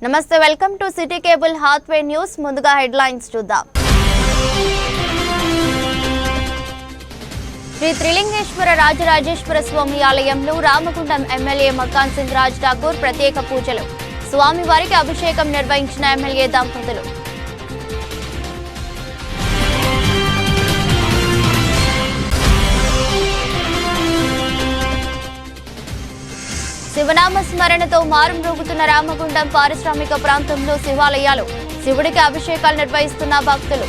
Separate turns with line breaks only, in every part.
నమస్తే, welcome to city cable Hathway news. ముందుగా headlines చూద్దాం. శ్రీ త్రిలింగేశ్వర రాజరాజేశ్వర స్వామి ఆలయంలో రామగుండం ఎమ్మెల్యే మకాన్ సింగ్ రాజ్ ఠాకూర్ ప్రత్యేక పూజలు. స్వామివారికి అభిషేకం నిర్వహించిన ఎమ్మెల్యే దంపతులు. శివనామ స్మరణతో మారుమ్రోగుతున్న రామగుండం పారిశ్రామిక ప్రాంతంలో శివాలయాలు. శివుడికి అభిషేకాలు నిర్వహిస్తున్న భక్తులు.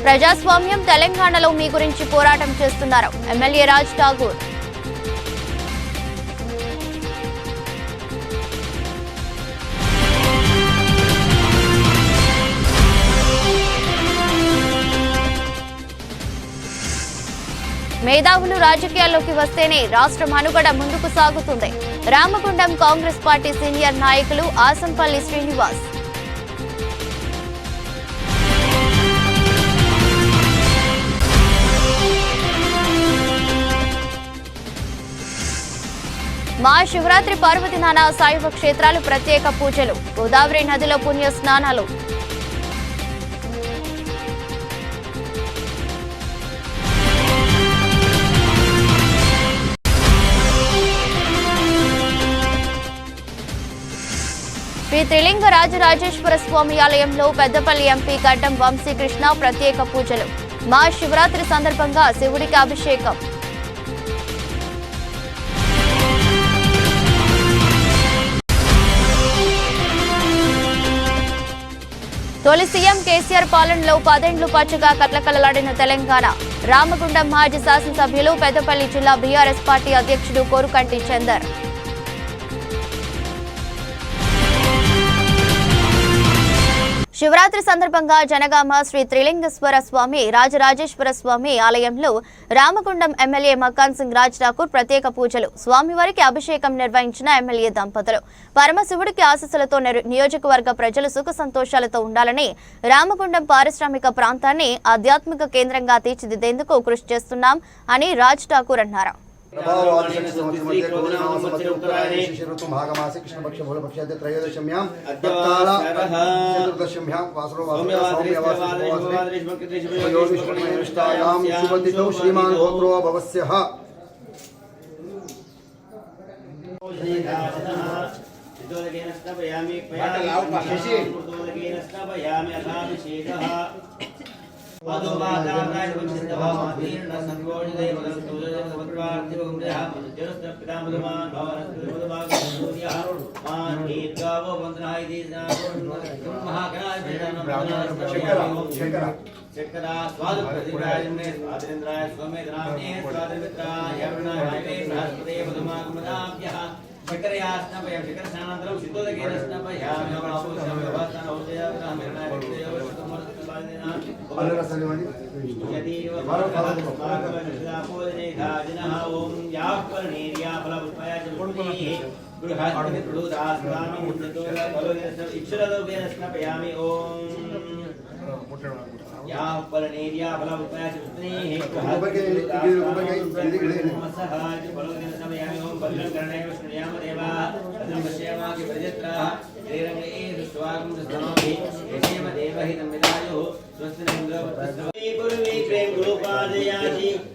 ప్రజాస్వామ్యం తెలంగాణలో మీ గురించి పోరాటం చేస్తున్నారు ఎమ్మెల్యే రాజ్ ఠాకూర్. మేధావులు రాజకీయాల్లోకి వస్తేనే రాష్ట్రం మనుగడ ముందుకు సాగుతుంది. రామగుండం కాంగ్రెస్ పార్టీ సీనియర్ నాయకులు ఆసంపల్లి శ్రీనివాస్. మహాశివరాత్రి పర్వదినాన శైవ క్షేత్రాలు ప్రత్యేక పూజలు. గోదావరి నదిలో పుణ్య స్నానాలు. శ్రీ త్రిలింగ రాజరాజేశ్వర స్వామి ఆలయంలో పెద్దపల్లి ఎంపీ గడ్డం వంశీకృష్ణ ప్రత్యేక పూజలు. మహాశివరాత్రి సందర్భంగా శివుడికి అభిషేకం. తొలి సీఎం కేసీఆర్ పాలనలో 10 ఏళ్లు పచ్చగా కలకలలాడిన తెలంగాణ. రామగుండం మాజీ శాసనసభ్యులు, పెద్దపల్లి జిల్లా బీఆర్ఎస్ పార్టీ అధ్యక్షుడు కోరుకంటి చందర్. శివరాత్రి సందర్భంగా జనగామ శ్రీ త్రిలింగేశ్వర స్వామి రాజరాజేశ్వర స్వామి ఆలయంలో రామగుండం ఎమ్మెల్యే మకాన్ సింగ్ రాజ్ ఠాకూర్ ప్రత్యేక పూజలు. స్వామివారికి అభిషేకం నిర్వహించిన ఎమ్మెల్యే దంపతులు. పరమశివుడికి ఆశీస్సులతో నియోజకవర్గ ప్రజలు సుఖ సంతోషాలతో ఉండాలని, రామగుండం పారిశ్రామిక ప్రాంతాన్ని ఆధ్యాత్మిక కేంద్రంగా తీర్చిదిద్దేందుకు కృషి చేస్తున్నాం అని రాజ్ ఠాకూర్ అన్నారు.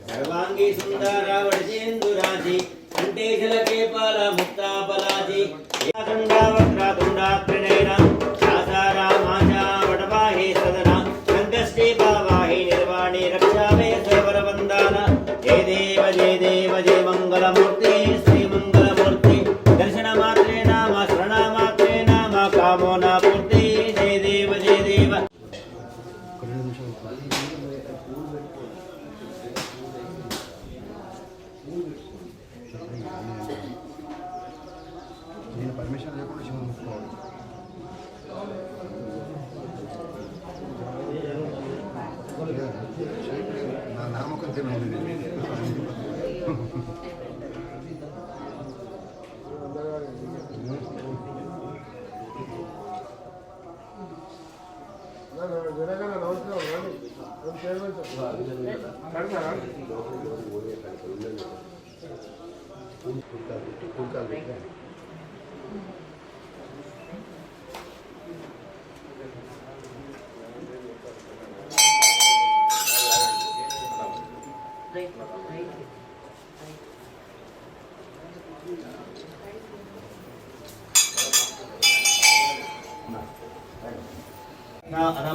सर्वांगी सुंदरावजेन्दुराजी कंठे झलके पाला मुक्ता पलाजी दुंडावक्रादुंडात्रिनयना शासारामाचा वटवाहे सदना संकष्टे पावाहे निर्वाणे रक्षावे सर्वरवंदना जय देव जय मंगलमूर्ति श्री मंगलमूर्ति दर्शन मात्रे नाम शरण मात्रे नाम कामना पूर्ति जय देव
परमिशन लेकर शिव मुक्कोవాలి నా నామకం తినండి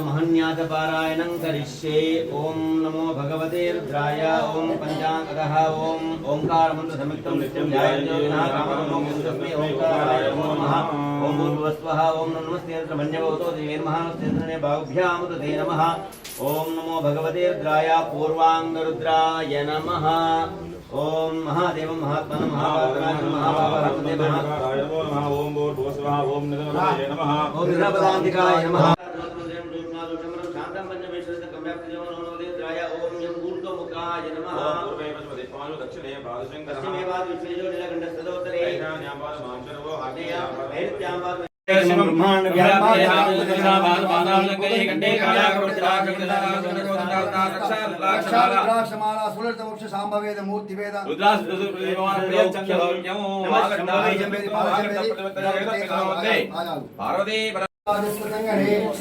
महन्यासपारायणं करिष्ये। ओम नमो भगवते रुद्राय। ओम पंचांगतः ओम ओंकारमन्त्रसंयुक्तं नित्यं ध्यायेत् कामं तस्मै ओंकाराय नमो नमः। ओम भूर्भुवस्वः। ओम नमस्ते ब्रह्मण्यवतो देवे नमः। नमस्ते बाहुभ्यां ते नमः। ओम नमो भगवते रुद्राय। पूर्वांगरुद्राय नमः। ओम महादेव महात्मन महाभागराय महाभागवते नमः। ओम भूर्भुवस्वः। ओम निधनपदाय नमः। ओम निधनपदाय नमः।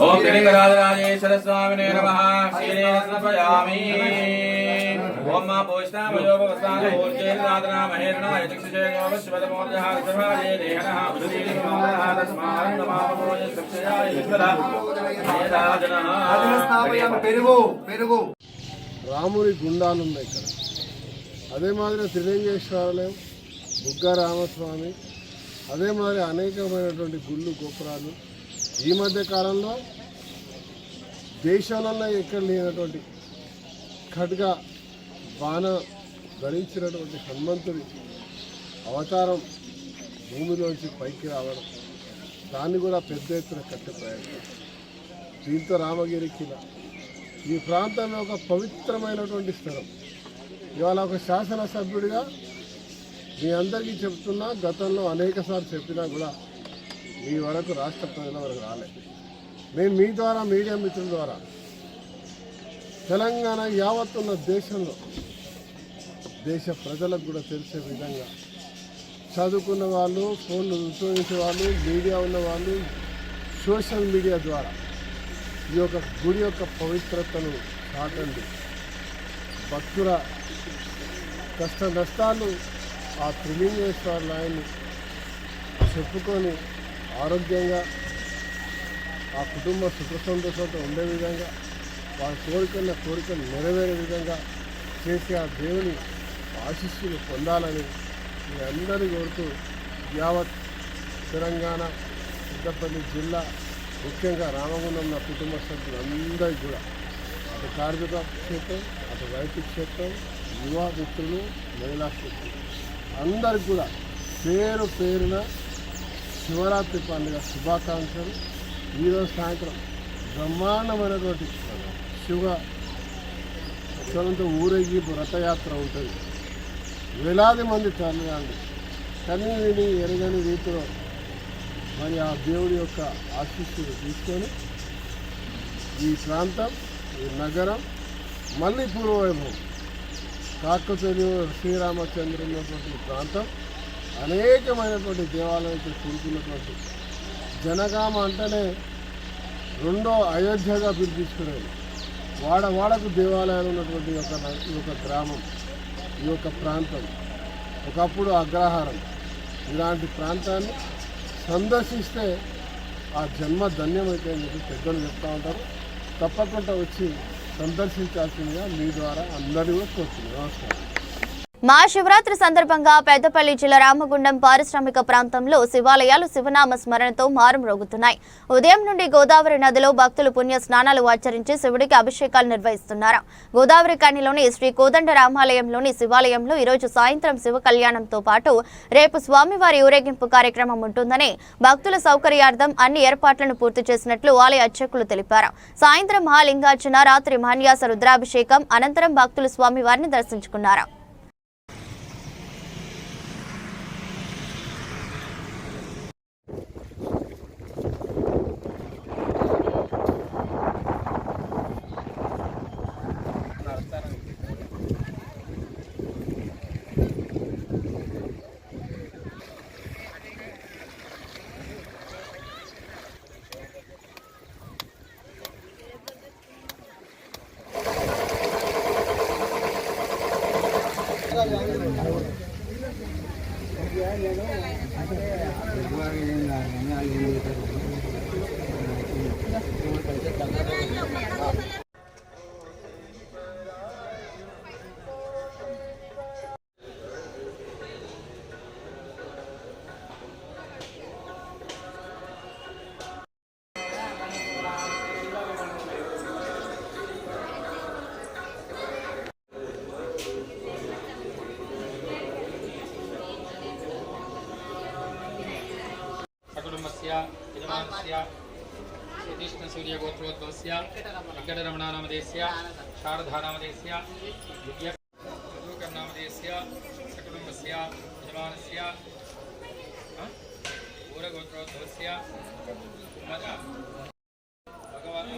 ओम त्रिलिंगराजराजेश्वर स्वामिने नमः। शीलेन समर्पयामि। ओम मा पोष्णामयोपवस्तान ऊर्जेर्नादना महेरणा यतिक्षुषे गोवश्वदमोर्जः सभाजे देहनः उदीर्घमानः तस्मात् नमामो यत्क्षयाय ईश्वरः
పెరుగు రాముడి గుండాలు ఉన్నాయి ఇక్కడ. అదే మాదిరి త్రిలింగేశ్వరాలయం, బుగ్గ రామస్వామి, అదే మాదిరి అనేకమైనటువంటి గుళ్ళు గోపురాలు ఈ మధ్య కాలంలో దేశంలో ఎక్కడ లేనటువంటి ఖడ్గ బాణ ధరించినటువంటి హనుమంతుడి అవతారం భూమిలోంచి పైకి రావడం, దాన్ని కూడా పెద్ద ఎత్తున కట్టే ప్రయత్నం. దీంతో రామగిరికి ఈ ప్రాంతంలో ఒక పవిత్రమైనటువంటి స్థలం. ఇవాళ ఒక శాసనసభ్యుడిగా మీ అందరికీ చెప్తున్నా, గతంలో అనేకసార్లు చెప్పినా కూడా మీ వరకు రాష్ట్ర ప్రజల వరకు రాలేదు. నేను మీ ద్వారా, మీడియా మిత్రుల ద్వారా తెలంగాణ యావత్తున్న దేశంలో దేశ ప్రజలకు కూడా తెలిసే విధంగా చదువుకున్న వాళ్ళు, ఫోన్లు ఉపయోగించే వాళ్ళు, మీడియా ఉన్న వాళ్ళు, సోషల్ మీడియా ద్వారా ఈ యొక్క గుడి యొక్క పవిత్రతను చాటండి. భక్తుల కష్ట నష్టాలు ఆ త్రిలింగేశ్వర ఆయన్ని చెప్పుకొని ఆరోగ్యంగా ఆ కుటుంబ సుఖ సంతోషంతో ఉండే విధంగా, వాళ్ళ కోరికలు నెరవేరే విధంగా చేసి ఆ దేవుని ఆశీస్సులు పొందాలని మీ అందరినీ కోరుతూ యావత్ తెలంగాణ పెద్దపల్లి జిల్లా, ముఖ్యంగా రామగుండం నా కుటుంబ సభ్యులందరికీ కూడా, అటు కార్మిక క్షేత్రం, అటు రైతు క్షేత్రం, యువ మిత్రులు, మహిళా మిత్రులు అందరికి కూడా పేరు పేరున శివరాత్రి పండుగ శుభాకాంక్షలు. ఈరోజు సాయంత్రం బ్రహ్మాండమైనటువంటి శివంతో ఊరేగింపు రథయాత్ర ఉంటుంది. వేలాది మంది తరలిరండి. కనీ విని ఎరగని రీతిలో మరి ఆ దేవుడి యొక్క ఆశీస్సులు తీసుకొని ఈ ప్రాంతం, ఈ నగరం మళ్ళీ పూర్వవైభవం, కాకతీయ శ్రీరామచంద్రుని ప్రాంతం అనేకమైనటువంటి దేవాలయాలతో కూడుకున్నటువంటి జనగామ అంటేనే రెండో అయోధ్యగా పిలిపించుకునేది. వాడవాడకు దేవాలయాలు ఉన్నటువంటి ఈ యొక్క గ్రామం, ఈ యొక్క ప్రాంతం ఒకప్పుడు అగ్రహారం. ఇలాంటి ప్రాంతాన్ని సందర్శిస్తే ఆ జన్మ ధన్యమైతే అని చెప్పి పెద్దలు చెప్తూ ఉంటారు. తప్పకుండా వచ్చి సందర్శించాల్సిందిగా మీ ద్వారా అందరినీ కోరుతుంది. నమస్కారం.
మహాశివరాత్రి సందర్భంగా పెద్దపల్లి జిల్లా రామగుండం పారిశ్రామిక ప్రాంతంలో శివాలయాలు శివనామ స్మరణతో మారుమ్రోగుతున్నాయి. ఉదయం నుండి గోదావరి నదిలో భక్తులు పుణ్య స్నానాలు ఆచరించి శివుడికి అభిషేకాలు నిర్వహిస్తున్నారు. గోదావరి కనిలోని శ్రీ కోదండ రామాలయంలోని శివాలయంలో ఈరోజు సాయంత్రం శివ కళ్యాణంతో పాటు రేపు స్వామివారి ఊరేగింపు కార్యక్రమం ఉంటుందని భక్తుల సౌకర్యార్థం అన్ని ఏర్పాట్లను పూర్తి చేసినట్లు ఆలయ అర్చకులు తెలిపారు. సాయంత్రం మహాలింగార్చన, రాత్రి మహాన్యాస రుద్రాభిషేకం అనంతరం భక్తులు స్వామివారిని దర్శించుకున్నారు.
सूर्यगोत्रोद्भवस्य वेङ्कटरमणानामधेयस्य शारदानामधेयस्य नामधेयस्य सकुटुम्बस्य यजमानस्य पूरगोत्रोद्भवस्य भगवान्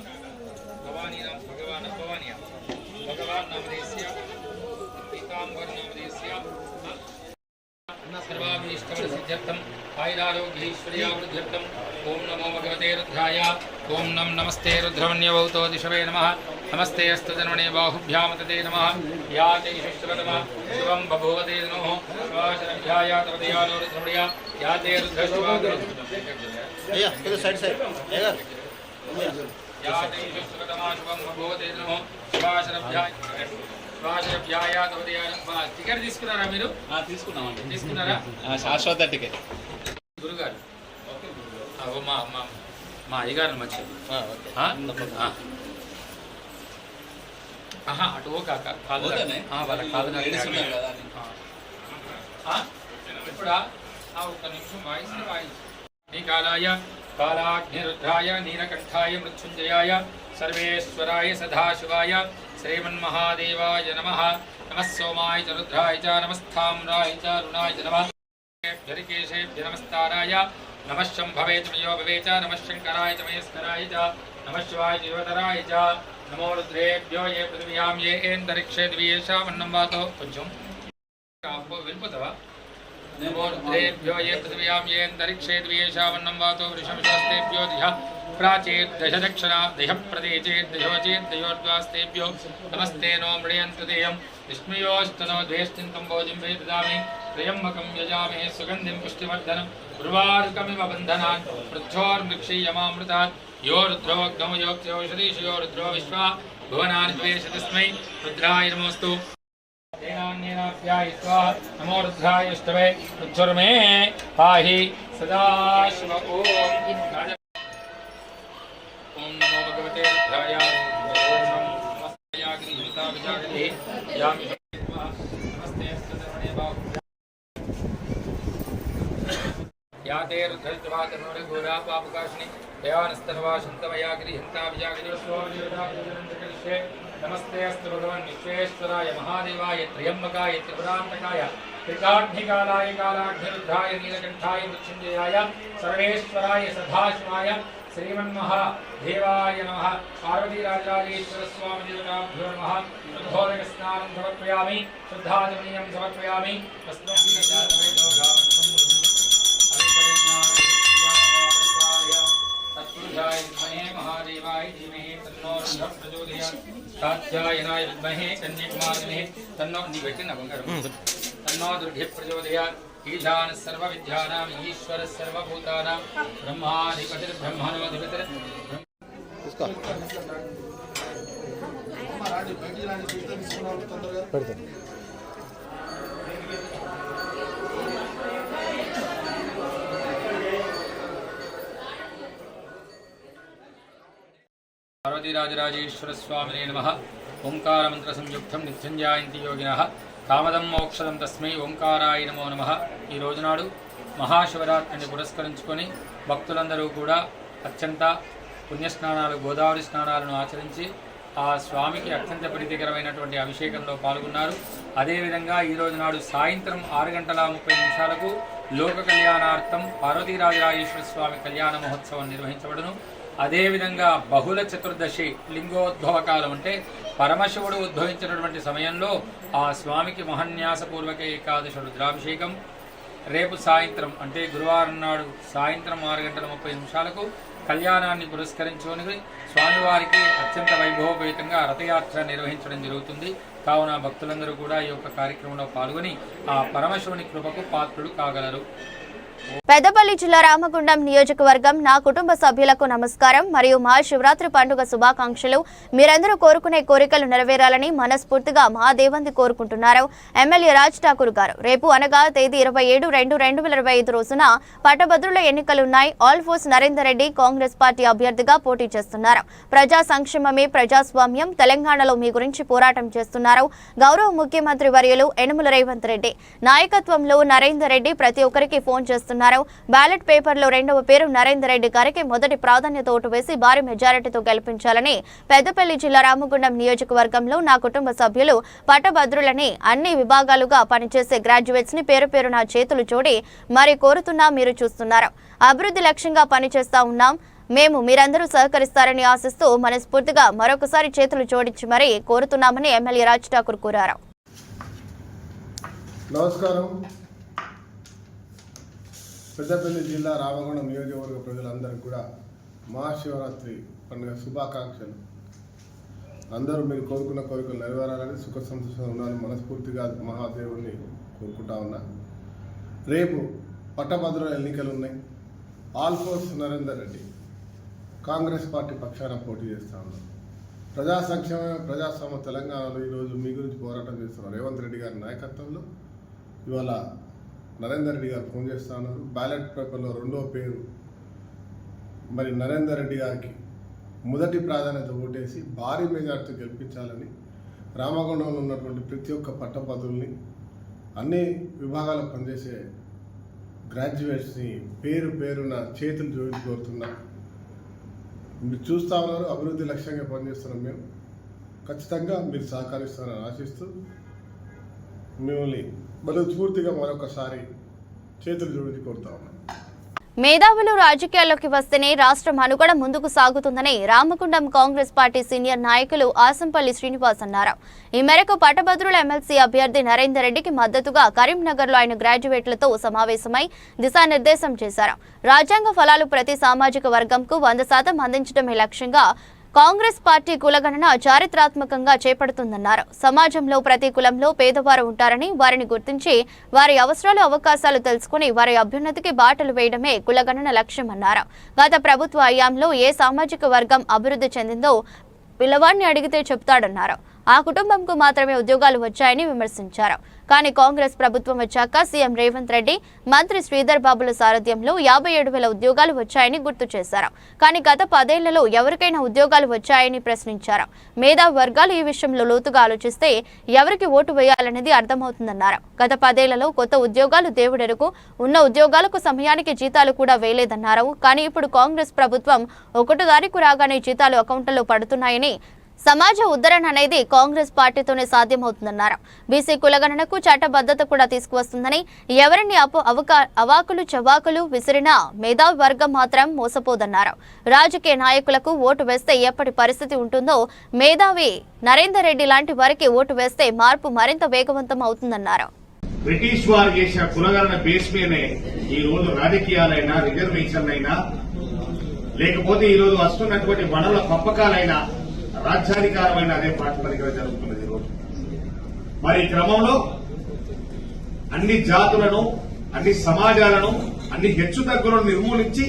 नामधेयस्य पीताम्बर नामधेयस्य सर्वाभीष्टसिद्ध्यर्थम् आयुरारोग्यैश्वर्यावृद्ध्यर्थम् ओम नमो भगवते रुद्राय ओम नमस्ते रुद्रमन्यवौतो दिशवे नमः नमस्ते अस्तु जन्मने बाहुभ्यां तते नमः या ते शिष्टवतमः शुभं बभूवते नमः शिवाशरभ्याय तवदयानो रुद्रमणिया या ते रुद्रशिवागुरु या ते शिष्टवतमः शुभं बभूवते नमः शिवाशरभ्याय టికెట్ తీసుకున్నారా మీరు? తీసుకున్నారా?
శాశ్వత టికెట్
గురుగారు మా అయ్యగారిని మంచిది అటు ఓ కాక వాళ్ళ కాదు ఇప్పుడా ఒక్క నిమిషం వాయిస్ కాలాయ కాలాగ్నిరుద్రాయ నీలకంఠాయ మృత్యుంజయాయ సర్వేశ్వరాయ సదాశివాయ श्रीमन्महादेवाय नमः नमः सोमाय च रुद्राय च नमस्ताम्राय च रुणाय च नमः केशेभ्य नमस्ताराय नमः शम्भवे च मयो भवे च नमः शङ्कराय च महेश्वराय च नमः शिवाय जीवतराय च नमो रुद्रेभ्यो ये पृथिव्यां ये एन्तरिक्षे द्वियेषामन्नं वातो కొంచెం వెళ్ళిపోతావా नमो रुद्रेभ्यो ये पृथिव्यां ये अन्तरिक्षे द्वियेषामन्नं वातो वृषभशास्तेभ्यो दिह प्राचेत् दश दक्षिणा दश प्रदेचेत् दशवचेत् दशोर्द्वास्तेभ्यो नमस्ते नो मृणयन्तदेयं विस्मयोस्तनो द्वेष्टिन्तं भोजिं वे ददामि त्र्यम्बकं यजामहे सुगन्धिं पुष्टिवर्धनं उर्वारुकमिव बन्धनान् मृच्छोर्मृक्षीयमामृतात् यो रुद्रोऽग्नौ योक्ष्योषधीश यो रुद्रो विश्वा भुवनानि द्वेष तस्मै रुद्राय नमोऽस्तु नमो रुद्राय ष्टवे रुद्रमे पाहि सदा शिव ओम नमो भगवते रुद्राय या ते रुद्रस्वातनोरे घोरा पापकाशिनी दयानस्तनवा शन्तमया गृहन्ता विजागरिष्ये नमस्ते अस्तु भगवान् विश्वेश्वराय महादेवाय त्र्यम्बकाय त्रिपुरान्तकाय त्रिकाग्निकालाय कालाग्निरुद्धाय नीलकण्ठाय मृत्युञ्जयाय सर्वेश्वराय सदाशिवाय श्रीमन्महादेवाय नमः पार्वतीराजराजेश्वर स्वामी देवताभ्यो नमः शुद्धोदकस्नानं समर्पयामि शुद्धाचमनीयं समर्पयामि महादेवाय धीमहि तन्नो रुद्रः प्रचोदयात् कात्यायनाय विद्महे कन्याकुमारिणे तन्नो निवेटिन बंगारम तन्नो दुर्गे प्रचोदयात् ईशान सर्वविद्यानां ईश्वर सर्वभूतानां ब्रह्माधिपतिर्ब्रह्मणोऽधिपतिर् पार्वतीराजराजेश्वर स्वामिने नमः ओंकार मंत्र संयुक्तं नित्यञ्जायन्ति योगिनः కామదం మోక్షదం తస్మై ఓంకారాయ నమో నమః. ఈ రోజునాడు మహాశివరాత్రిని పురస్కరించుకొని భక్తులందరూ కూడా అత్యంత పుణ్యస్నానాలు గోదావరి స్నానాలను ఆచరించి ఆ స్వామికి అత్యంత ప్రీతికరమైనటువంటి అభిషేకంలో పాల్గొన్నారు. అదేవిధంగా ఈ రోజునాడు సాయంత్రం 6:30 లోక కళ్యాణార్థం పార్వతీరాజరాజేశ్వర స్వామి కళ్యాణ మహోత్సవం నిర్వహించబడును. అదేవిధంగా బహుళ చతుర్దశి లింగోద్భవ కాలం అంటే పరమశివుడు ఉద్భవించినటువంటి సమయంలో ఆ స్వామికి మహాన్యాసపూర్వక ఏకాదశ రుద్రాభిషేకం రేపు సాయంత్రం అంటే గురువారం నాడు సాయంత్రం 6:30 కళ్యాణాన్ని పురస్కరించుకొని స్వామివారికి అత్యంత వైభవపేతంగా రథయాత్ర నిర్వహించడం జరుగుతుంది. కావున భక్తులందరూ కూడా ఈ యొక్క కార్యక్రమంలో పాల్గొని ఆ పరమశివుని కృపకు పాత్రులు కాగలరు.
పెద్దపల్లి జిల్లా రామగుండం నియోజకవర్గం నా కుటుంబ సభ్యులకు నమస్కారం మరియు మహాశివరాత్రి పండుగ శుభాకాంక్షలు. మీరందరూ కోరుకునే కోరికలు నెరవేరాలని మనస్ఫూర్తిగా మహాదేవంది కోరుకుంటున్నారు ఎమ్మెల్యే రాజ్ ఠాకూర్ గారు. రేపు అనగా తేదీ 27/2/2025 రోజున పట్టభద్రుల ఎన్నికలున్నాయి. ఆల్ ఫోర్స్ నరేందర్ రెడ్డి కాంగ్రెస్ పార్టీ అభ్యర్థిగా పోటీ చేస్తున్నారు. ప్రజా సంక్షేమమే ప్రజాస్వామ్యం. తెలంగాణలో మీ గురించి పోరాటం చేస్తున్నారు గౌరవ ముఖ్యమంత్రి వర్యులు యనమల రేవంత్ రెడ్డి నాయకత్వంలో. నరేందర్ రెడ్డి ప్రతి ఒక్కరికి ఫోన్ చేస్తున్నారు. చేస్తున్నారు. బ్యాలెట్ పేపర్లో రెండవ పేరు నరేందర్ రెడ్డి గారికి మొదటి ప్రాధాన్యత ఓటు వేసి భారీ మెజారిటీతో గెలిపించాలని పెద్దపల్లి జిల్లా రామగుండం నియోజకవర్గంలో నా కుటుంబ సభ్యులు పట్టభద్రులని అన్ని విభాగాలుగా పనిచేసే గ్రాడ్యుయేట్స్ ని పేరు పేరున చేతులు జోడి మరి కోరుతున్నా. మీరు చూస్తున్నారు, అభివృద్ధి లక్ష్యంగా పనిచేస్తా ఉన్నాం. మేము మీరందరూ సహకరిస్తారని ఆశిస్తూ మనస్ఫూర్తిగా మరొకసారి చేతులు జోడించి మరీ కోరుతున్నామని ఎమ్మెల్యే రాజ్ ఠాకూర్ కోరారు.
నమస్కారం. పెద్దపల్లి జిల్లా రామగుండం నియోజకవర్గ ప్రజలందరికీ కూడా మహాశివరాత్రి పండుగ శుభాకాంక్షలు. అందరూ మీరు కోరుకున్న కోరికలు నెరవేరాలని, సుఖ సంతోషంగా ఉండాలని మనస్ఫూర్తిగా మహాదేవుని కోరుకుంటా ఉన్నా. రేపు పట్టభద్రుల ఎన్నికలు ఉన్నాయి. ఆల్ఫోర్స్ నరేందర్ రెడ్డి కాంగ్రెస్ పార్టీ పక్షాన పోటీ చేస్తూ ఉన్నారు. ప్రజా సంక్షేమ ప్రజాస్వామ్య తెలంగాణలో ఈరోజు మీ గురించి పోరాటం చేస్తున్నారు. రేవంత్ రెడ్డి గారి నాయకత్వంలో ఇవాళ నరేందర్ రెడ్డి గారు ఫోన్ చేస్తూ ఉన్నారు. బ్యాలెట్ పేపర్లో రెండో పేరు మరి నరేందర్ రెడ్డి గారికి మొదటి ప్రాధాన్యత ఓటేసి భారీ మెజార్టీతో గెలిపించాలని రామగుండంలో ఉన్నటువంటి ప్రతి ఒక్క పట్టభద్రుల్ని, అన్ని విభాగాల్లో పనిచేసే గ్రాడ్యుయేట్స్ని పేరు పేరున చేతులు జోడించి కోరుతున్నా. మీరు చూస్తూ ఉన్నారు, అభివృద్ధి లక్ష్యంగా పనిచేస్తున్నాం. మేము ఖచ్చితంగా మీరు సహకరిస్తారని ఆశిస్తూ మిమ్మల్ని మనస్ఫూర్తిగా మరొకసారి చేతులు జోడించి కోరుతా ఉన్నాం.
మేధావులు రాజకీయాల్లోకి వస్తేనే రాష్ట్రం మనుగడ ముందుకు సాగుతుందని రామగుండం కాంగ్రెస్ పార్టీ సీనియర్ నాయకులు ఆసంపల్లి శ్రీనివాస్ అన్నారు. ఈ మేరకు పట్టభద్రుల ఎమ్మెల్సీ అభ్యర్థి నరేందర్ రెడ్డికి మద్దతుగా కరీంనగర్లో ఆయన గ్రాడ్యుయేట్లతో సమావేశమై దిశానిర్దేశం చేశారు. రాజ్యాంగ ఫలాలు ప్రతి సామాజిక వర్గంకు 100% అందించడమే లక్ష్యంగా కాంగ్రెస్ పార్టీ కులగణన చారిత్రాత్మకంగా చేపడుతుందన్నారు. సమాజంలో ప్రతి కులంలో పేదవారు ఉంటారని, వారిని గుర్తించి వారి అవసరాలు, అవకాశాలు తెలుసుకుని వారి అభ్యున్నతికి బాటలు వేయడమే కులగణన లక్ష్యమన్నారు. గత ప్రభుత్వ హయాంలో ఏ సామాజిక వర్గం అభివృద్ధి చెందిందో పిల్లవాడిని అడిగితే చెప్తాడన్నారు. ఆ కుటుంబంకు మాత్రమే ఉద్యోగాలు వచ్చాయని విమర్శించారు. కానీ కాంగ్రెస్ ప్రభుత్వం వచ్చాక సీఎం రేవంత్ రెడ్డి, మంత్రి శ్రీధర్ బాబుల సారథ్యంలో 57,000 ఉద్యోగాలు వచ్చాయని గుర్తు చేశారు. కానీ గత 10 ఏళ్లలో ఎవరికైనా ఉద్యోగాలు వచ్చాయని ప్రశ్నించారు. మేధావి వర్గాలు ఈ విషయంలో లోతుగా ఆలోచిస్తే ఎవరికి ఓటు వేయాలనేది అర్థమవుతుందన్నారు. గత 10 ఏళ్లలో కొత్త ఉద్యోగాలు దేవుడెరుకు, ఉన్న ఉద్యోగాలకు సమయానికి జీతాలు కూడా వేయలేదన్నారు. కానీ ఇప్పుడు కాంగ్రెస్ ప్రభుత్వం 1 తారీఖు రాగానే జీతాలు అకౌంట్లలో పడుతున్నాయని, సమాజ ఉద్ధరణ అనేది కాంగ్రెస్ పార్టీతోనే సాధ్యమవుతుందన్నారు. బీసీ కులగణనకు చట్టబద్ధత కూడా తీసుకువస్తుందని, ఎవరిని అవాకులు చవాకులు విసిరినా మేధావి వర్గం మాత్రం మోసపోదన్నారు. రాజకీయ నాయకులకు ఓటు వేస్తే ఎప్పటి పరిస్థితి ఉంటుందో, మేధావి నరేందర్ రెడ్డి లాంటి వారికి ఓటు వేస్తే మార్పు మరింత వేగవంతం అవుతుందన్నారు.
బ్రిటిష్ వారు చేసిన కులగణన బేస్ మీదనే ఈ రోజు రాజకీయాలైనా, రిజర్వేషన్లు అయినా, లేకపోతే ఈ రోజు వస్తున్నటువంటి వనరుల పంపకాలైనా, రాజ్యాధికారమైన అదే ప్రాతిపదికగా జరుగుతున్నది. ఈరోజు మరి ఈ క్రమంలో అన్ని జాతులను, అన్ని సమాజాలను, అన్ని హెచ్చుతగ్గులను నిర్మూలించి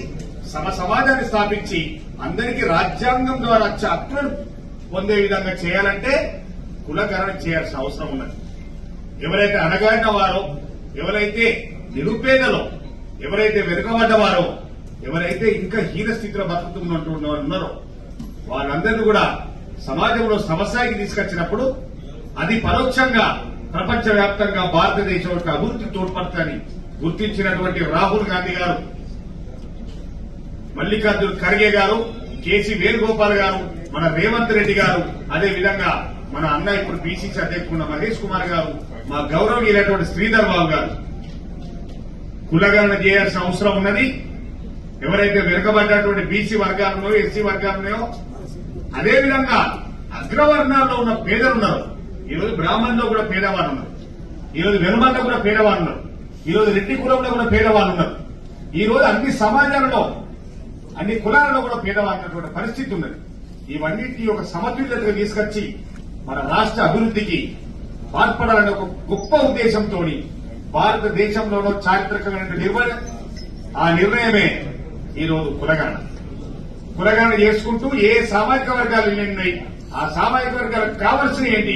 సమాజాన్ని స్థాపించి అందరికీ రాజ్యాంగం ద్వారా హక్కులను పొందే విధంగా చేయాలంటే కులగణన చేయాల్సిన అవసరం ఉన్నది. ఎవరైతే అణగారిన వారో, ఎవరైతే నిరుపేదలో, ఎవరైతే వెనుకబడ్డవారో, ఎవరైతే ఇంకా హీన స్థితిలో బతుకుతున్నట్టు ఉన్నారో వాళ్ళందరినీ కూడా సమాజంలో సమస్యకి తీసుకొచ్చినప్పుడు అది పరోక్షంగా ప్రపంచవ్యాప్తంగా భారతదేశం యొక్క అభివృద్ధి తోడ్పడుతుందని గుర్తించినటువంటి రాహుల్ గాంధీ గారు, మల్లికార్జున్ ఖర్గే గారు, కేసీ వేణుగోపాల్ గారు, మన రేవంత్ రెడ్డి గారు, అదే విధంగా మన అన్న ఇప్పుడు బీసీసీ అధ్యక్షుడు మహేష్ కుమార్ గారు, మా గౌరవనీయులైనటువంటి శ్రీధర్ బాబు గారు కులగణన చేయాల్సిన అవసరం ఉన్నది. ఎవరైతే వెనుకబడ్డటువంటి బీసీ వర్గాలున్నాయో, ఎస్సీ వర్గాలున్నాయో, అదేవిధంగా అగ్రవర్ణాల్లో ఉన్న పేదలు ఉన్నారు. ఈరోజు బ్రాహ్మణుల్లో కూడా పేదవాళ్ళు ఉన్నారు. ఈరోజు వెనుమల్లో కూడా పేదవాళ్ళు ఉన్నారు. ఈరోజు రెడ్డి కులంలో కూడా పేదవాళ్ళు ఉన్నారు. ఈరోజు అన్ని సమాజాలలో, అన్ని కులాలలో కూడా పేదవాళ్ళటువంటి పరిస్థితి ఉన్నది. ఇవన్నింటినీ ఒక సమతుల్యతగా తీసుకొచ్చి మన రాష్ట్ర అభివృద్ధికి పాల్పడాలనే ఒక గొప్ప ఉద్దేశంతో భారతదేశంలోనూ చారిత్రకమైన ఆ నిర్ణయమే ఈరోజు కులగణన చేసుకుంటూ ఏ సామాజిక వర్గాలు ఉన్నాయి, ఆ సామాజిక వర్గాలకు కావాల్సిన ఏంటి,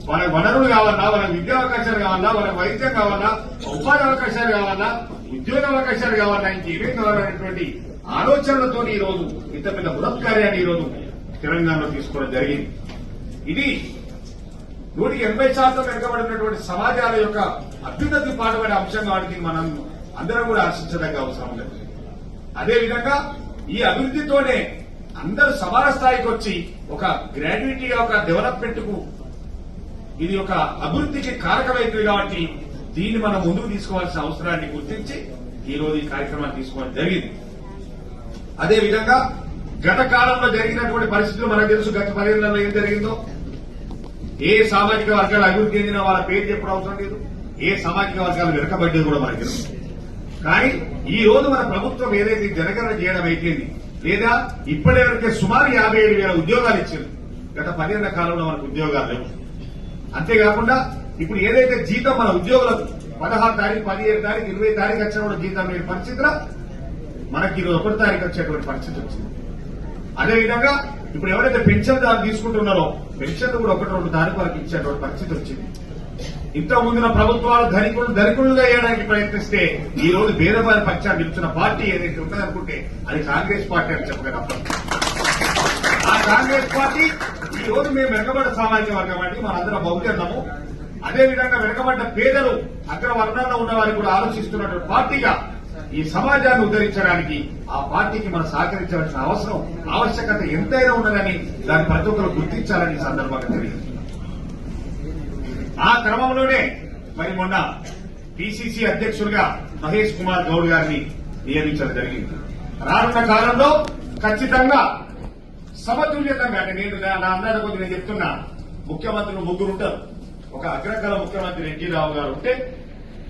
వాళ్ళకి వనరులు కావాలా, వాళ్ళకి విద్యా అవకాశాలు కావాలా, వాళ్ళకి వైద్యం కావాలా, ఉపాధి అవకాశాలు కావాలా, ఉద్యోగ అవకాశాలు కావాలా, ఇంకేమేం కావాలనేటువంటి ఆలోచనలతో ఈ రోజు ఇంత పెద్ద బృహత్ కార్యాన్ని ఈ రోజు తెలంగాణలో తీసుకోవడం జరిగింది. ఇది 180% వెనుకబడినటువంటి సమాజాల యొక్క అభ్యున్నతి పాటుపడే అంశంగా వాటికి మనం అందరం కూడా హర్షించదగ్గ అవసరం లేదు. అదేవిధంగా ఈ అభివృద్ధితోనే అందరూ సమాన స్థాయికి వచ్చి ఒక గ్రాడ్యుయేటీగా ఒక డెవలప్మెంట్ కు ఇది ఒక అభివృద్ధికి కారకమైంది కాబట్టి దీన్ని మనం ముందుకు తీసుకోవాల్సిన అవసరాన్ని గుర్తించి ఈ రోజు ఈ కార్యక్రమాన్ని తీసుకోవడం జరిగింది. అదేవిధంగా గత కాలంలో జరిగినటువంటి పరిస్థితులు మనకు తెలుసు. గత 10 ఏళ్లలో ఏం జరిగిందో, ఏ సామాజిక వర్గాలు అభివృద్ధి చెందిన వాళ్ళ పేరు చెప్పడం అవసరం లేదు, ఏ సామాజిక వర్గాలు వెనకబడ్డది కూడా మనకు తెలుసు. కానీ ఈ రోజు మన ప్రభుత్వం ఏదైతే జనగణన చేయడం అయిపోయింది, లేదా ఇప్పటివరకే సుమారు 57,000 ఉద్యోగాలు ఇచ్చారు. గత 10 ఏళ్ల కాలంలో మనకు ఉద్యోగాలు లేవు. అంతేకాకుండా ఇప్పుడు ఏదైతే జీతం మన ఉద్యోగులకు 16 తారీఖు, 17 తారీఖు, 20 తారీఖు వచ్చినప్పుడు జీతం లేని పరిస్థితిలో మనకి ఈరోజు 1 తారీఖు వచ్చేటువంటి పరిస్థితి వచ్చింది. అదేవిధంగా ఇప్పుడు ఎవరైతే పెన్షన్ దాన్ని తీసుకుంటున్నారో పెన్షన్ కూడా 1-2 తారీఖు వరకు ఇచ్చేటువంటి పరిస్థితి వచ్చింది. ఇంత ముందున ప్రభుత్వాలు ధనికులుగా వేయడానికి ప్రయత్నిస్తే ఈ రోజు పేదవారి పక్షాన్ని నిలుచున్న పార్టీ ఏదైతే ఉంటుందనుకుంటే అది కాంగ్రెస్ పార్టీ అని చెప్పగలం. ఆ కాంగ్రెస్ పార్టీ ఈ రోజు మేము వెనుకబడ్డ సామాజిక వర్గం అంటే మనందరం బహుజనము, అదేవిధంగా వెనుకబడ్డ పేదలు అగ్రవర్ణంలో ఉన్న వారికి కూడా ఆలోచిస్తున్నటువంటి పార్టీగా ఈ సమాజాన్ని ఉద్ధరించడానికి ఆ పార్టీకి మనం సహకరించవలసిన ఆవశ్యకత ఎంతైనా ఉన్నదని దాన్ని ప్రతి ఒక్కరు గుర్తించాలని ఈ సందర్భంగా తెలియదు. ఆ క్రమంలోనే మరి మొన్న పిసిసి అధ్యక్షులుగా మహేష్ కుమార్ గౌడ్ గారిని నియమించడం జరిగింది. రానున్న కాలంలో ఖచ్చితంగా సమతుల్యతంగా, అంటే నేను నా అందరి కొద్ది నేను చెప్తున్నా, ముఖ్యమంత్రులు 3 ఉంటారు. ఒక అగ్రకుల ముఖ్యమంత్రి ఎన్టీ రావు గారు ఉంటే,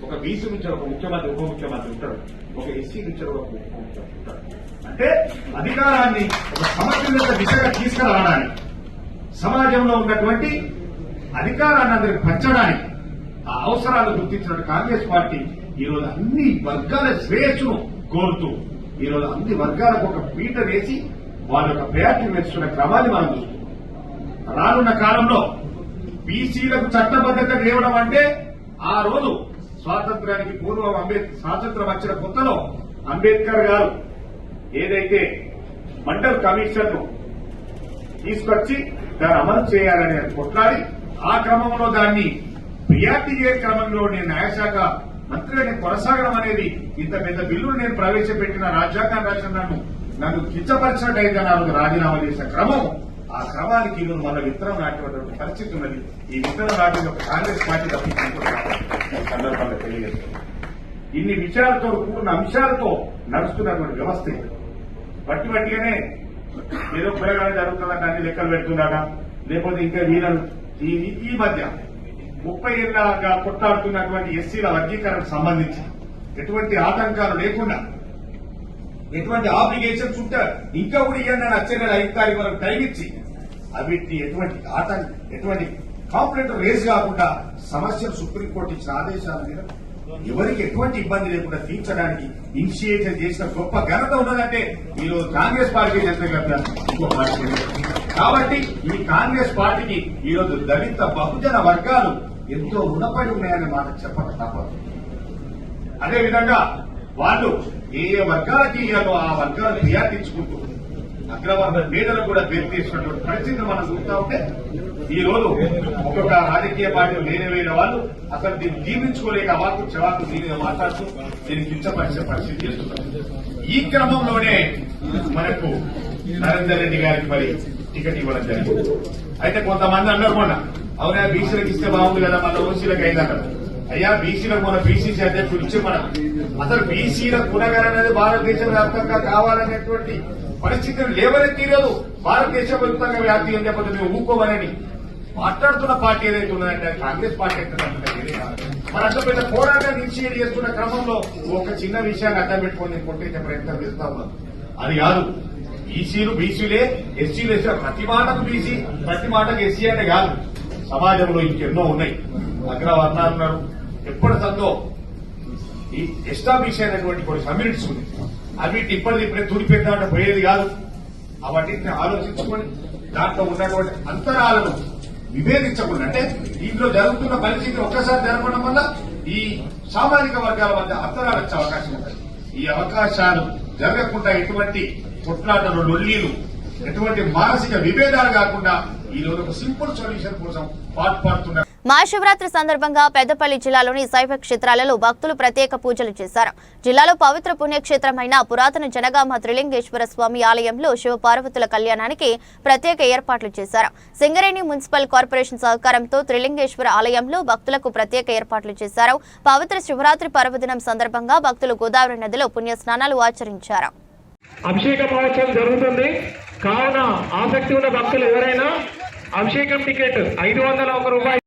ఒక బీసీ నుంచి ఒక ముఖ్యమంత్రి, ఉప ముఖ్యమంత్రి ఉంటాడు, ఒక ఎస్సీ నుంచి ఒక ఉప ముఖ్యమంత్రి ఉంటాడు. అంటే అధికారాన్ని ఒక సమతుల్యత దిశగా తీసుకురావడానికి, సమాజంలో ఉన్నటువంటి అధికారాన్ని అందరికి పంచడానికి ఆ అవసరాలు గుర్తించిన కాంగ్రెస్ పార్టీ ఈరోజు అన్ని వర్గాల శ్రేయస్సును కోరుతూ ఈరోజు అన్ని వర్గాలకు ఒక పీట వేసి వాళ్ళ యొక్క ప్రయారిటీ వేస్తున్న క్రమాన్ని మనం చూస్తున్నాం. రానున్న కాలంలో బీసీలకు చట్టబద్దత ఇవ్వడం అంటే ఆ రోజు స్వాతంత్ర్యానికి పూర్వం స్వాతంత్ర్యం వచ్చిన కొత్తలో అంబేద్కర్ గారు ఏదైతే మండల్ కమిషన్ ను తీసుకొచ్చి దాన్ని అమలు చేయాలని కొట్లాడి ఆ క్రమంలో దాన్ని ప్రియారిటీ చేయే క్రమంలో నేను న్యాయశాఖ మంత్రిగా నేను కొనసాగడం అనేది, ఇంత పెద్ద బిల్లును నేను ప్రవేశపెట్టిన రాజ్యాంగం రాసిన నన్ను కించపరిచినట్టయితే నాకు రాజీనామా చేసిన క్రమం, ఆ క్రమానికి ఈరోజు మన విత్తనం నాటినటువంటి పరిస్థితి ఉన్నది. ఈ విత్తనం నాటిన ఒక కాంగ్రెస్ పార్టీ తప్పించుకుంటున్నారు సందర్భంగా తెలియదు. ఇన్ని విషయాలతో కూడిన అంశాలతో నడుస్తున్నటువంటి వ్యవస్థ బట్టిగానే ఏదో ప్రయోగాలు జరుగుతుందట, అన్ని లెక్కలు పెడుతున్నాడా, లేకపోతే ఇంకా వీళ్ళను ఈ మధ్య 30 ఏళ్లగా కొట్టాడుతున్నటువంటి ఎస్సీల వర్గీకరణకు సంబంధించి ఎటువంటి ఆటంకాలు లేకుండా, ఎటువంటి ఆబ్లిగేషన్స్ ఉంటారు ఇంకా కూడా ఇవ్వండి అని వచ్చే నెల 5 తారీఖు వరకు టైం ఇచ్చి వీటిని ఎటువంటి కాంప్లైంట్ రేజ్ కాకుండా సమస్యలు సుప్రీంకోర్టు ఇచ్చిన ఆదేశాల మీద ఎవరికి ఎటువంటి ఇబ్బంది లేకుండా తీర్చడానికి ఇనిషియేషన్ చేసిన గొప్ప ఘనత ఉన్నదంటే ఈరోజు కాంగ్రెస్ పార్టీ ఇంకో పార్టీ. కాబట్టి ఈ కాంగ్రెస్ పార్టీకి ఈరోజు దళిత బహుజన వర్గాలు ఎంతో రుణపడి ఉన్నాయనే మాట చెప్పక తప్పదు. అదేవిధంగా వాళ్ళు ఏ వర్గాలకి ఇవ్వాలో ఆ వర్గాలను ప్రియార్తించుకుంటూ అగ్రవర్ణ పేదలకు కూడా పేరు తీసుకున్నటువంటి పరిస్థితులు మనం చూస్తా ఉంటే ఈ రోజు ఒక్కొక్క రాజకీయ పార్టీలు వేరే వాళ్ళు అసలు దీన్ని జీవించుకోలేక అవాకు చెవాకు దీనిగా మాట్లాడుతూ దీన్ని కించపరిచే పరిస్థితి చేస్తున్నారు. ఈ క్రమంలోనే మనకు నరేందర్ రెడ్డి గారికి మరి టికెట్ ఇవ్వడం జరిగింది. అయితే కొంతమంది అన్నారు మొన్న, అవునా బీసీలకు ఇస్తే బాగుంది కదా, మళ్ళీ ఓసీలకు అయిందన్నారు. అయ్యా బీసీలకు మన బీసీసీ అధ్యక్షుడు ఇచ్చి మనం అసలు బీసీల కులగణ అనేది భారతదేశ వ్యాప్తంగా కావాలనేటువంటి పరిస్థితులు లేవనెత్తి ఈరోజు భారతదేశ వ్యాప్తంగా వ్యాప్తి అని చెప్పదు మేము ఊకోమని మాట్లాడుతున్న పార్టీ ఏదైతే ఉన్నదంటే కాంగ్రెస్ పార్టీ మరి అంత పెద్ద పోరాటాన్ని ఇనిషియేట్ చేస్తున్న క్రమంలో ఒక చిన్న విషయాన్ని అడ్డం పెట్టుకొని నేను కొట్టేసే ప్రయత్నం చేస్తా ఉన్నాను. అది కాదు, బీసీలు బీసీలే, ఎస్సీలు ఎస్సీ, ప్రతి మాటకు బీసీ ప్రతి మాటకు ఎస్సీ అంటే కాదు. సమాజంలో ఇంకెన్నో ఉన్నాయి. అగ్రవర్ణాలు ఉన్నారు. ఎప్పటి సందో ఈ ఎస్టాబ్లిష్ అయినటువంటి కొన్ని కమ్యూనిటీస్ ఉంది. అవి ఇప్పటికిప్పుడే తూడిపెట్టాలంటే పోయేది కాదు. అవన్నింటిని ఆలోచించుకొని దాంట్లో ఉన్నటువంటి అంతరాలను విభేదించకుండా, అంటే దీంట్లో జరుగుతున్న పరిస్థితి ఒక్కసారి జరగడం వల్ల ఈ సామాజిక వర్గాల మధ్య అంతరాలు వచ్చే అవకాశం ఉంటుంది. ఈ అవకాశాలు జరగకుండా ఎటువంటి కొట్లాటలు, లొల్లీలు, ఎటువంటి మానసిక విభేదాలు కాకుండా ఈ రోజు ఒక సింపుల్ సొల్యూషన్ కోసం పాటుపడుతున్నారు.
మహాశివరాత్రి సందర్భంగా పెద్దపల్లి జిల్లాలోని శైవ క్షేత్రాలలో భక్తులు ప్రత్యేక పూజలు చేశారు. జిల్లాలో పవిత్ర పుణ్యక్షేత్రమైన పురాతన జనగామ త్రిలింగేశ్వర స్వామి ఆలయంలో శివపార్వతుల కళ్యాణానికి ప్రత్యేక ఏర్పాట్లు చేశారు. సింగరేణి మున్సిపల్ కార్పొరేషన్ సహకారంతో త్రిలింగేశ్వర ఆలయంలో భక్తులకు ప్రత్యేక ఏర్పాట్లు చేశారు. పవిత్ర శివరాత్రి పర్వదినం సందర్భంగా భక్తులు గోదావరి నదిలో పుణ్య స్నానాలు ఆచరించారు.
అభిషేక మహోత్సవం జరుగుతుంది కావున ఆసక్తి ఉన్న భక్తులు ఎవరైనా అభిషేకం టికెట్ 501 రూపాయలు.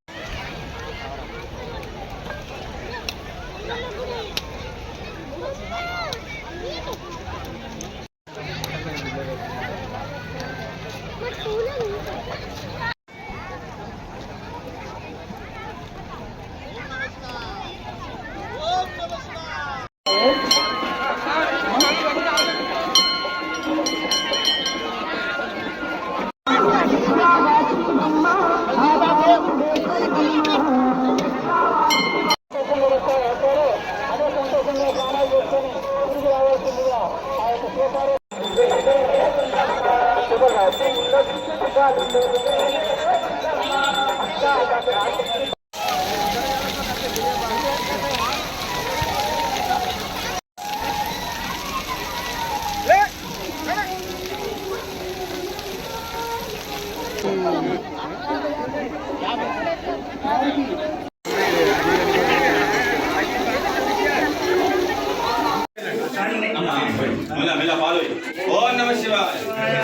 ఓం నమః శివాయ.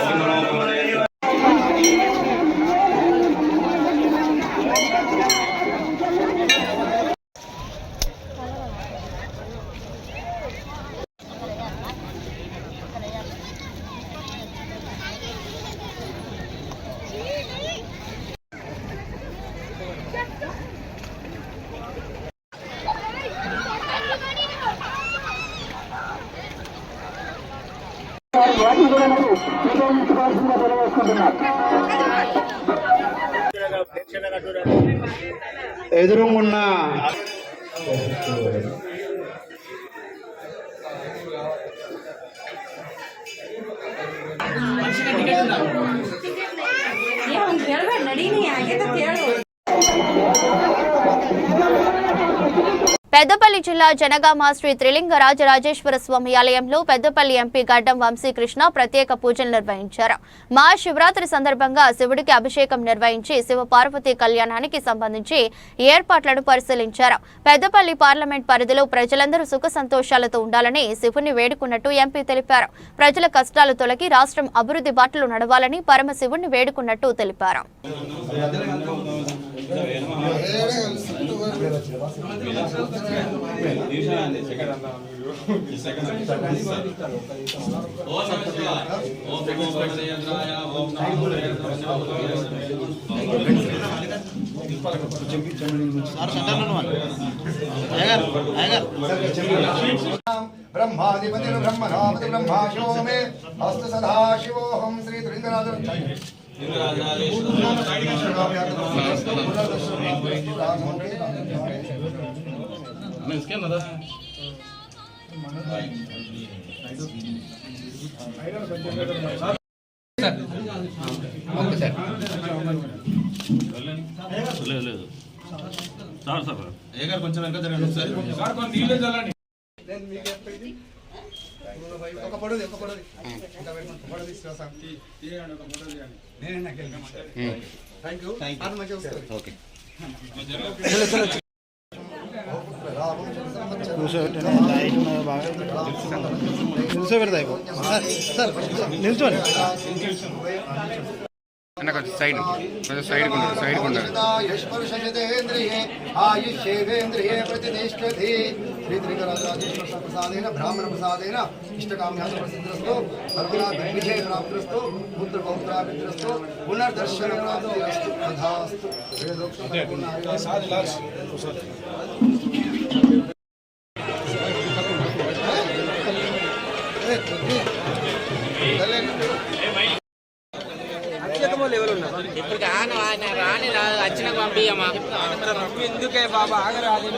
ఓం నమో భగవతే
ఎదురుగున్న
పెద్దపల్లి జిల్లా జనగామ శ్రీ త్రిలింగ రాజరాజేశ్వర స్వామి ఆలయంలో పెద్దపల్లి ఎంపీ గడ్డం వంశీకృష్ణ ప్రత్యేక పూజలు నిర్వహించారు. మహాశివరాత్రి సందర్భంగా శివుడికి అభిషేకం నిర్వహించి శివ పార్వతీ కళ్యాణానికి సంబంధించి ఏర్పాట్లను పరిశీలించారు. పెద్దపల్లి పార్లమెంట్ పరిధిలో ప్రజలందరూ సుఖ సంతోషాలతో ఉండాలని శివుని వేడుకున్నట్టు ఎంపీ తెలిపారు. ప్రజల కష్టాలు తొలగి రాష్ట్రం అభివృద్ధి బాటలు నడవాలని పరమశివుణ్ణి వేడుకున్నట్టు తెలిపారు.
ब्रह्माधिपति ब्रह्मणापति ब्रह्माशो मे अस्त सदाशिवोऽहं श्री त्रिलिंगराज
కొంచెం వెనక జరగండి సార్.
నిల్చోండి
సైడ్
आयुष्येवेन्द्रिये प्रतिष्ठति श्रीत्रिंगराजराजेश्वर प्रसादेन ब्राह्मण प्रसादेन इष्टकाम्याः प्रसिद्धस्तु सर्वदा प्राप्तस्तु पुत्र पौत्राभिवृद्धस्तु पुनर्दर्शन प्राप्तिरस्तु तथास्तु
ఇప్పుడు రాని వచ్చిన పంపియమ్మా ఎందుకే బాబా ఆగరాదు.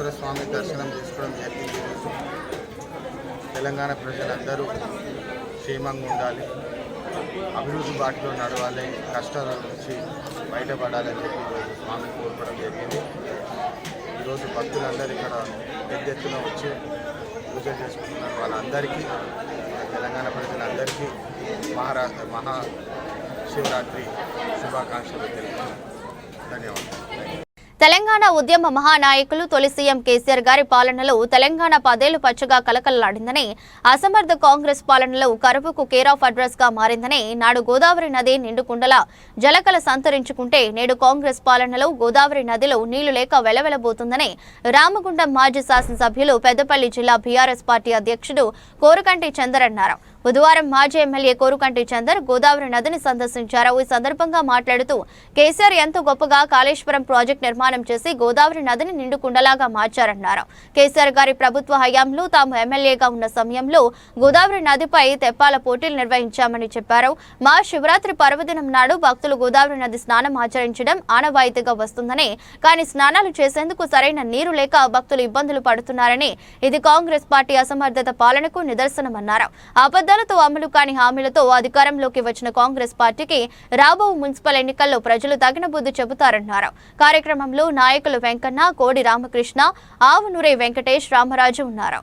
కాళేశ్వర స్వామి దర్శనం చేసుకోవడం జరిగింది. ఈరోజు తెలంగాణ ప్రజలందరూ క్షేమంగా ఉండాలి, అభివృద్ధి బాటలో నడవాలి, కష్టాల నుంచి బయటపడాలని చెప్పి ఈరోజు స్వామి కోరుకోవడం జరిగింది. ఈరోజు భక్తులందరూ ఇక్కడ పెద్ద ఎత్తున వచ్చి పూజ చేసుకుంటున్నారు. వాళ్ళందరికీ, తెలంగాణ ప్రజలందరికీ మహాశివరాత్రి శుభాకాంక్షలు తెలుపుతున్నాను. ధన్యవాదాలు.
తెలంగాణ ఉద్యమ మహానాయకులు తొలి సీఎం కేసీఆర్ గారి పాలనలో తెలంగాణ 10 ఏళ్లు పచ్చగా కలకలలాడిందని, అసమర్థ కాంగ్రెస్ పాలనలో కరువుకు కేర్ ఆఫ్ అడ్రస్ గా మారిందని, నాడు గోదావరి నది నిండుకుండలా జలకల సంతరించుకుంటే నేడు కాంగ్రెస్ పాలనలో గోదావరి నదిలో నీళ్లు లేక వెలవెలబోతుందని రామగుండం మాజీ శాసనసభ్యులు పెద్దపల్లి జిల్లా బీఆర్ఎస్ పార్టీ అధ్యక్షుడు కోరుకంటి చందర్ అన్నారు. బుధవారం మాజీ ఎమ్మెల్యే కోరుకంటి చందర్ గోదావరి నదిని సందర్శించారు. ఈ సందర్భంగా మాట్లాడుతూ కేసీఆర్ ఎంతో గొప్పగా కాళేశ్వరం ప్రాజెక్టు నిర్మాణం చేసి గోదావరి నదిని నిండుకుండలాగా మార్చారన్నారు. కేసీఆర్ గారి ప్రభుత్వ హయాంలో తాము ఎమ్మెల్యేగా ఉన్న సమయంలో గోదావరి నదిపై తెప్పాల పోటీలు నిర్వహించామని చెప్పారు. మా శివరాత్రి పర్వదినం నాడు భక్తులు గోదావరి నది స్నానం ఆచరించడం ఆనవాయితీగా వస్తుందని, కానీ స్నానాలు చేసేందుకు సరైన నీరు లేక భక్తులు ఇబ్బందులు పడుతున్నారని, ఇది కాంగ్రెస్ పార్టీ అసమర్థత పాలనకు నిదర్శనమన్నారు. ఆపదలతో అమలు కాని హామీలతో అధికారంలోకి వచ్చిన కాంగ్రెస్ పార్టీకి రాబో మున్సిపల్ ఎన్నికల్లో ప్రజలు తగిన బుద్ధి చెబుతారన్నారు. కార్యక్రమంలో నాయకులు వెంకన్న, కోడి రామకృష్ణ, ఆవునూరే వెంకటేష్, రామరాజు ఉన్నారు.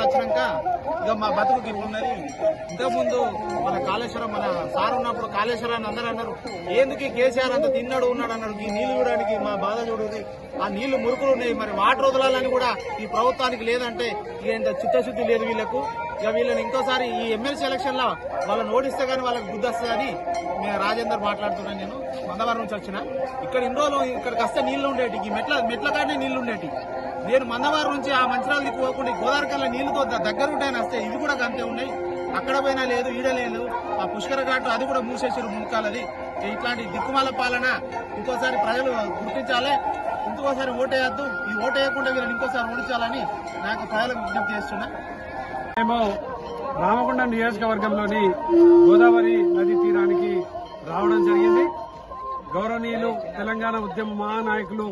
వచ్చినాక ఇక మా బతుకు ఉన్నది. ఇంతకుముందు మన కాళేశ్వరం, మన సార్ ఉన్నప్పుడు కాళేశ్వరాన్ని అందరూ అన్నారు, ఎందుకు కేసీఆర్ అంత తిన్నాడు ఉన్నాడు అన్నారు. ఈ నీళ్లు చూడడానికి మా బాధ చూడదు, ఆ నీళ్లు మురుకులు ఉన్నాయి, మరి వాటర్ వదలాలని కూడా ఈ ప్రభుత్వానికి లేదంటే ఇంత చిత్తశుద్ధి లేదు వీళ్లకు. ఇక వీళ్ళని ఇంకోసారి ఈ ఎమ్మెల్సీ ఎలక్షన్ లో వాళ్ళని ఓడిస్తే గానీ వాళ్ళకి బుద్ధి వస్తుందని రాజేందర్ మాట్లాడుతున్నాను. నేను మందవరం నుంచి వచ్చిన, ఇక్కడ ఇన్ని రోజులు ఇక్కడికి వస్తే నీళ్లు ఉండేటి, ఈ మెట్ల కాడనే నీళ్లు ఉండేటి. నేను మందవారం నుంచి ఆ మంచిరాలు దిక్కు పోకుండా గోదావరి కల్లా నీళ్లతో దగ్గర ఉంటాయని వస్తే ఇవి కూడా అంతే ఉన్నాయి. అక్కడ పోయినా లేదు, ఈడ లేదు. ఆ పుష్కర ఘాటు అది కూడా మూసేసారు మునకాలది. ఇట్లాంటి దిక్కుమాల పాలన ఇంకోసారి ప్రజలు గుర్తించాలి. ఇంకోసారి ఓటేయద్దు. ఈ ఓటేయకుండా వీళ్ళని ఇంకోసారి ఓడించాలని నాకు ప్రజలకు విజ్ఞప్తి చేస్తున్నా.
మేము రామగుండం నియోజకవర్గంలోని గోదావరి నది తీరానికి రావడం జరిగింది. గౌరవనీయులు తెలంగాణ ఉద్యమ మహానాయకులు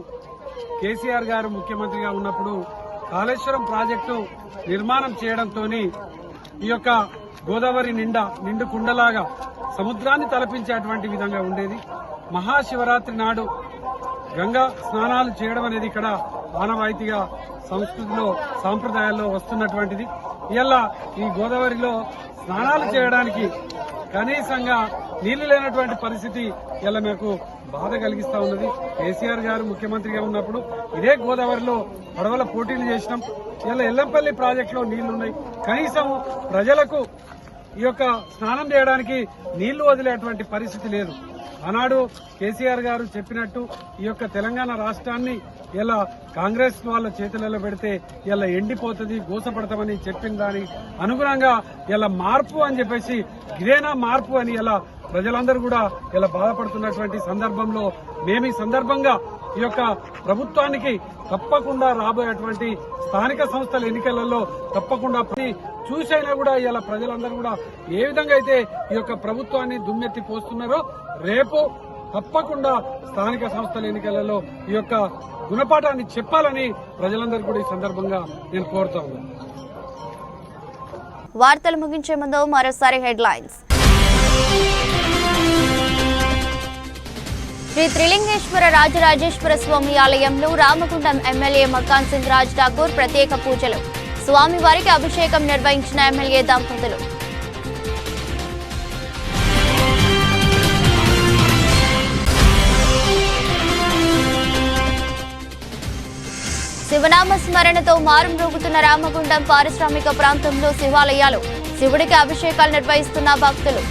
కేసీఆర్ గారు ముఖ్యమంత్రిగా ఉన్నప్పుడు కాళేశ్వరం ప్రాజెక్టు నిర్మాణం చేయడంతో ఈ యొక్క గోదావరి నిండు కుండలాగా సముద్రాన్ని తలపించేటువంటి విధంగా ఉండేది. మహాశివరాత్రి నాడు గంగా స్నానాలు చేయడం అనేది ఇక్కడ ఆనవాయితీగా సంస్కృతిలో సాంప్రదాయాల్లో వస్తున్నటువంటిది. ఇలా ఈ గోదావరిలో స్నానాలు చేయడానికి కనీసంగా నీళ్లు లేనటువంటి పరిస్థితి ఇలా మీకు బాధ కలిగిస్తా ఉన్నది. కేసీఆర్ గారు ముఖ్యమంత్రిగా ఉన్నప్పుడు ఇదే గోదావరిలో పడవల పోటీలు చేసినాం. ఇలా ఎల్లంపల్లి ప్రాజెక్టులో నీళ్లున్నాయి. కనీసం ప్రజలకు ఈ యొక్క స్నానం చేయడానికి నీళ్లు వదిలేటువంటి పరిస్థితి లేదు. ఆనాడు కేసీఆర్ గారు చెప్పినట్టు ఈ యొక్క తెలంగాణ రాష్ట్రాన్ని ఇలా కాంగ్రెస్ వాళ్ళ చేతులలో పెడితే ఇలా ఎండిపోతుంది, గోసపడతామని చెప్పిన దానికి అనుగుణంగా ఇలా మార్పు అని చెప్పేసి ఇదేనా మార్పు అని ఇలా ప్రజలందరూ కూడా ఇలా బాధపడుతున్నటువంటి సందర్భంలో మేము ఈ సందర్భంగా ఈ యొక్క ప్రభుత్వానికి తప్పకుండా రాబోయేటువంటి స్థానిక సంస్థల ఎన్నికలలో తప్పకుండా చూసైనా కూడా ఇలా ప్రజలందరూ కూడా ఏ విధంగా అయితే ఈ యొక్క ప్రభుత్వాన్ని దుమ్మెత్తి పోస్తున్నారో రేపు తప్పకుండా స్థానిక సంస్థల ఎన్నికలలో ఈ యొక్క గుణపాఠాన్ని చెప్పాలని ప్రజలందరూ కూడా ఈ సందర్భంగా నేను కోరుతా ఉన్నాను.
వార్తలు ముగించే ముందు మరోసారి హెడ్లైన్స్. శ్రీ త్రిలింగేశ్వర రాజరాజేశ్వర స్వామి ఆలయంలో రామగుండం ఎమ్మెల్యే మకాన్ సింగ్ రాజ్ ఠాకూర్ ప్రత్యేక పూజలు. స్వామివారికి అభిషేకం నిర్వహించిన ఎమ్మెల్యే దంపతులు. శివనామ స్మరణతో మారుమ్రోగుతున్న రామగుండం పారిశ్రామిక ప్రాంతంలో శివాలయాలు, శివుడికి అభిషేకాలు నిర్వహిస్తున్న భక్తులు.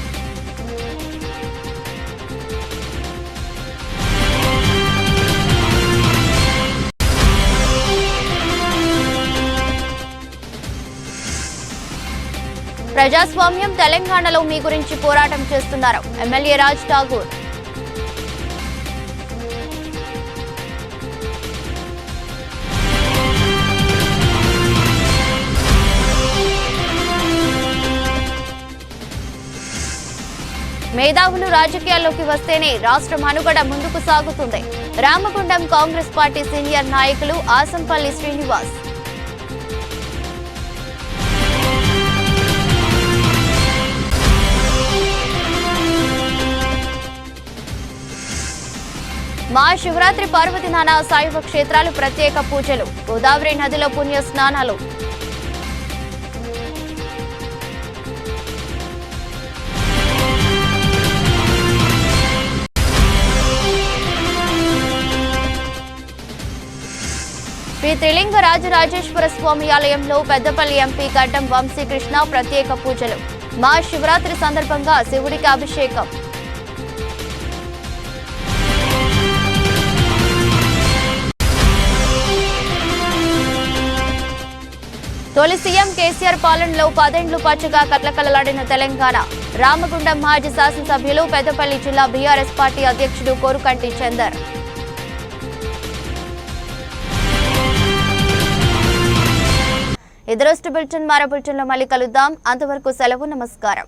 ప్రజాస్వామ్యం తెలంగాణలో మీ గురించి పోరాటం చేస్తున్నారు ఎమ్మెల్యే రాజ్ ఠాగూర్. మేధావులు రాజకీయాల్లోకి వస్తేనే రాష్ట్రం మనుగడ ముందుకు సాగుతుంది. రామగుండం కాంగ్రెస్ పార్టీ సీనియర్ నాయకులు ఆసంపల్లి శ్రీనివాస్. మహాశివరాత్రి పర్వదినాన శైవ క్షేత్రాలు ప్రత్యేక పూజలు, గోదావరి నదిలో పుణ్య స్నానాలు. శ్రీ త్రిలింగ రాజరాజేశ్వర స్వామి ఆలయంలో పెద్దపల్లి ఎంపీ గడ్డం వంశీకృష్ణ ప్రత్యేక పూజలు. మహాశివరాత్రి సందర్భంగా శివుడికి అభిషేకం. తొలి సీఎం కేసీఆర్ పాలనలో 10 ఏళ్లు పచ్చగా కలకలలాడిన తెలంగాణ. రామగుండం మాజీ శాసనసభ్యులు, పెద్దపల్లి జిల్లా బీఆర్ఎస్ పార్టీ అధ్యక్షుడు కోరుకంటి చందర్. ఇదరోజు బులెటిన్, మరో బులెటిన్లో మళ్ళీ కలుద్దాం. అంతవరకు సెలవు, నమస్కారం.